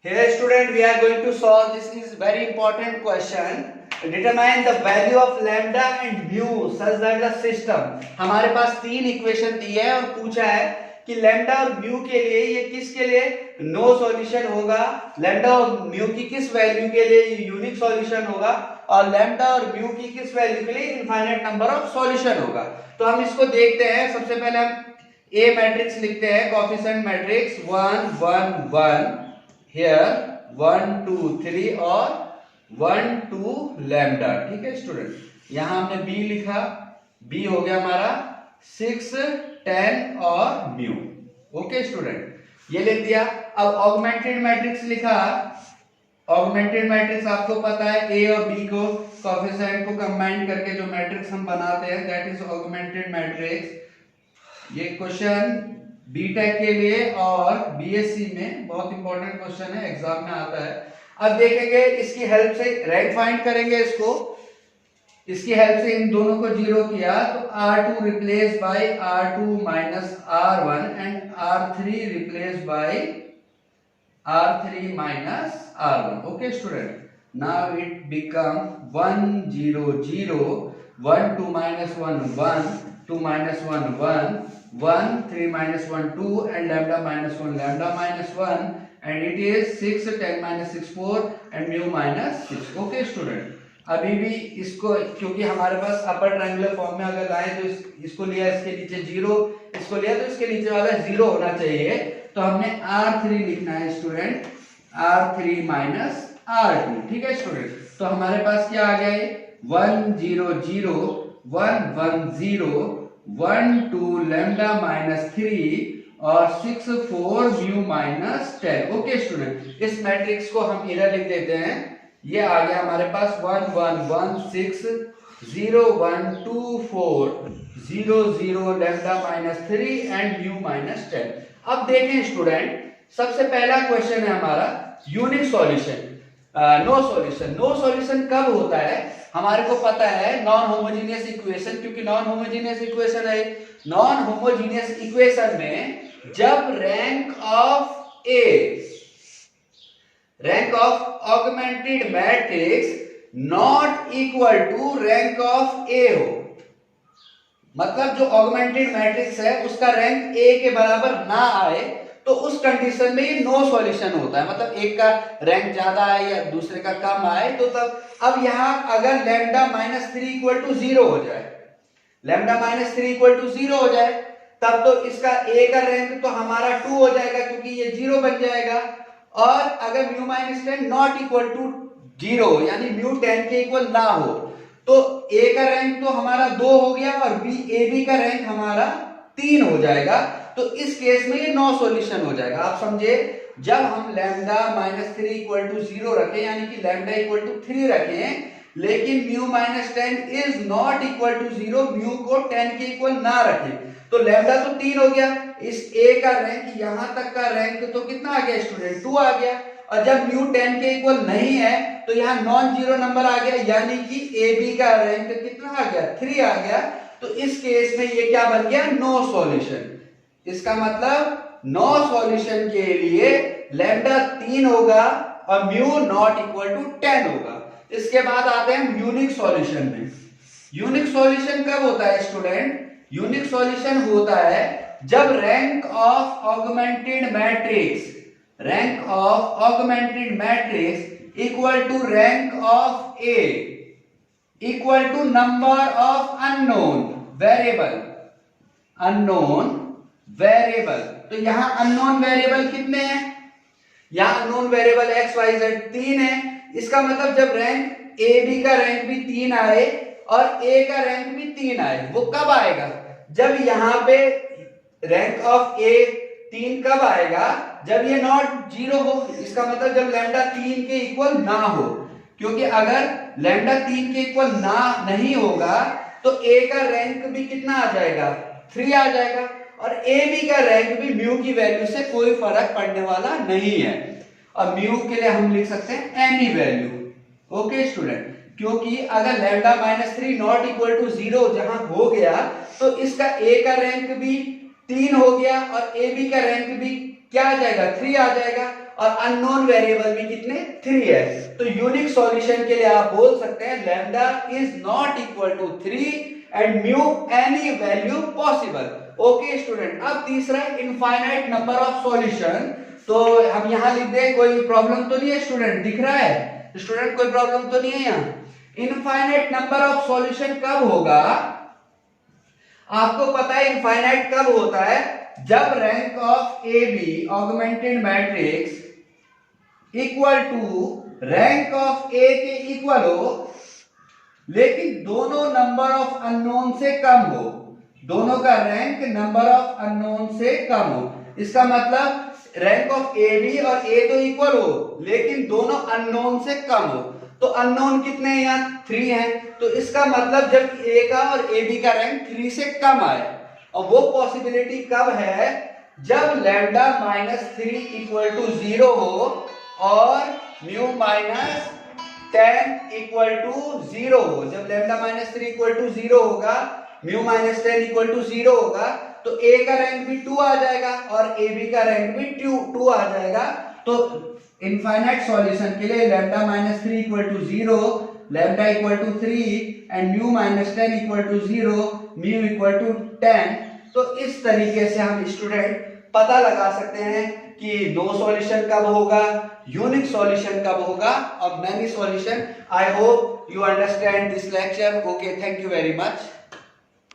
Here student we are going to solve this is very important question. Determine the value of lambda and mu such that the system. हमारे पास तीन equation दी है और पूछा है कि lambda और mu के लिए ये किसके लिए नो सॉल्यूशन होगा, लैम्डा और म्यू की किस वैल्यू के लिए यूनिक सॉल्यूशन होगा और लैम्डा और म्यू की किस वैल्यू के लिए इनफाइनाइट नंबर ऑफ सॉल्यूशन होगा। तो हम इसको देखते हैं। सबसे पहले हम ए मैट्रिक्स लिखते हैं, कोएफिशिएंट मैट्रिक्स 1 1 1 here 1 2 3 और 1 2 लैम्डा। ठीक है स्टूडेंट, यहां हमने बी लिखा, बी हो गया हमारा 6 10 और म्यू। ओके स्टूडेंट, ये लिख दिया। अब ऑगमेंटेड मैट्रिक्स लिखा। ऑगमेंटेड मैट्रिक्स आपको पता है ए और बी को कोएफिशिएंट को कंबाइन करके जो मैट्रिक्स हम बनाते हैं दैट इज ऑगमेंटेड मैट्रिक्स। ये क्वेश्चन बीटेक के लिए और बीएससी में बहुत इंपॉर्टेंट क्वेश्चन है, एग्जाम में आता है। अब देखेंगे इसकी हेल्प से रैंक फाइंड करेंगे। इसकी हेल्प से इन दोनों को जीरो किया तो R2 replace by R2 minus R1 and R3 replace by R3 minus R1। Okay student, now it become 1 0 0 1 2 minus 1 1 2 minus 1 1 1 3 minus 1 2 and lambda minus 1 lambda minus 1 and it is 6 10 minus 6 4 and mu minus 6। Okay student, अभी भी इसको क्योंकि हमारे पास upper triangular form में अगर लाए तो इसको लिया, इसके नीचे जीरो, इसको लिया तो इसके नीचे वाला जीरो होना चाहिए। तो हमने R3 लिखना है स्टूडेंट, R3 माइनस R2। ठीक है स्टूडेंट, तो हमारे पास क्या आ गया, 1 0 0 1 1 0 1 2 लैम्डा माइनस 3 और 6 4 म्यू माइनस 10। ओके स्टूडेंट, इस मैट्रिक्स को हम इधर लिख देते हैं। ये आ गया हमारे पास 1 1 1 6 0 1 2 4 0 0 lambda minus 3 and mu minus 10। अब देखें स्टूडेंट, सबसे पहला क्वेश्चन है हमारा unique solution, no solution. No solution कब होता है, हमारे को पता है नॉन होमोजेनियस इक्वेशन, क्योंकि नॉन होमोजेनियस इक्वेशन है। नॉन होमोजेनियस इक्वेशन में जब rank of augmented matrix not equal to rank of A हो, मतलब जो ऑगमेंटेड मैट्रिक्स है उसका रैंक ए के बराबर ना आए, तो उस कंडीशन में ये नो सॉल्यूशन होता है। मतलब एक का रैंक ज्यादा आए या दूसरे का कम आए तो तब। अब यहां अगर लैम्डा माइनस 3 इक्वल टू 0 हो जाए, लैम्डा माइनस 3 इक्वल टू 0 हो जाए, तब तो इसका ए का रैंक तो हमारा 2 हो जाएगा क्योंकि ये 0 बन जाएगा। और अगर mu minus 10 not equal to 0 यानी म्यू 10 के इक्वल ना हो तो ए का रैंक तो हमारा 2 हो गया और बी का रैंक हमारा 3 हो जाएगा। तो इस केस में ये नो सॉल्यूशन हो जाएगा। आप समझे, जब हम लैम्डा माइनस 3 इक्वल टू 0 रखें यानी कि लैम्डा इक्वल टू 3 रखें, लेकिन mu minus 10 is not equal to 0, mu को 10 के इक्वल ना रखें, तो लैम्डा तो 3 हो गया, इस ए का रैंक यहां तक का रैंक तो कितना आ गया स्टूडेंट, 2 आ गया। और जब म्यू 10 के इक्वल नहीं है तो यहाँ नॉन जीरो नंबर आ गया, यानी कि ए बी का रैंक कितना आ गया, 3 आ गया। तो इस केस में ये क्या बन गया, नो सॉल्यूशन। इसका मतलब नो सॉल्यूशन के लिए लैम्डा 3 होगा और म्यू नॉट इक्वल टू 10 होगा। इसके बाद आते हैं यूनिक सॉल्यूशन में। यूनिक सॉल्यूशन कब होता है स्टूडेंट, यूनिक सॉल्यूशन होता है जब rank of augmented matrix equal to rank of A equal to number of unknown variable. तो यहां अननोन वेरिएबल कितने हैं, यहां unknown variable X Y Z 3 है। इसका मतलब जब रैंक ए बी का रैंक भी 3 आए और ए का रैंक भी 3 आए, वो कब आएगा, जब यहां पे रैंक ऑफ ए 3 कब आएगा, जब ये नॉट 0 हो। इसका मतलब जब लैम्डा 3 के इक्वल ना हो, क्योंकि अगर लैम्डा 3 के इक्वल ना नहीं होगा तो ए का रैंक भी कितना आ जाएगा, 3 आ जाएगा, और ए बी का रैंक भी म्यू की वैल्यू से कोई फर्क पड़ने वाला नहीं है। और म्यू के लिए हम लिख सकते हैं एनी वैल्यू। ओके स्टूडेंट, क्योंकि अगर lambda minus 3 not equal to 0 जहां हो गया तो इसका ए का रैंक भी 3 हो गया और ए बी का रैंक भी क्या आ जाएगा 3 आ जाएगा, और अननोन वेरिएबल भी कितने 3 है। तो यूनिक सॉल्यूशन के लिए आप बोल सकते हैं lambda is not equal to 3 and mu any value possible. Okay student, अब तीसरा इनफाइनाइट नंबर ऑफ सॉल्यूशन। तो हम यहां लिख दें, कोई प्रॉब्लम तो नहीं है स्टूडेंट, दिख रहा है स्टूडेंट, कोई प्रॉब्लम तो नहीं है यहाँ। इनफाइनाइट नंबर ऑफ सॉल्यूशन कब होगा, आपको पता है इनफाइनाइट कब होता है, जब rank of A B augmented matrix equal to rank of A के इक्वल हो, लेकिन दोनों नंबर ऑफ अननोन से कम हो, दोनों का रैंक नंबर ऑफ अननोन से कम हो। इसका मतलब रैंक ऑफ ए बी और ए तो इक्वल हो, लेकिन दोनों अननोन से कम हो। तो अननोन कितने हैं यहाँ 3 हैं, तो इसका मतलब जब ए का और ए बी का रैंक 3 से कम आए, और वो पॉसिबिलिटी कब है, जब लैम्डा -3 इक्वल टू 0 हो और म्यू -10 इक्वल टू 0 हो। जब लैम्डा -3 इक्वल टू 0 होगा, म्यू -10 इक्वल टू 0 होगा, तो ए का रैंक भी 2 आ जाएगा और ए बी का रैंक भी 2 आ जाएगा। तो इनफाइनाइट सॉल्यूशन के लिए lambda -3 equal to 0, lambda equal to 3 and mu -10 equal to 0, mu equal to 10। तो इस तरीके से हम स्टूडेंट पता लगा सकते हैं कि नो सॉल्यूशन कब होगा, यूनिक सॉल्यूशन कब होगा और many solution. I hope you understand this lecture. Okay, thank you very much.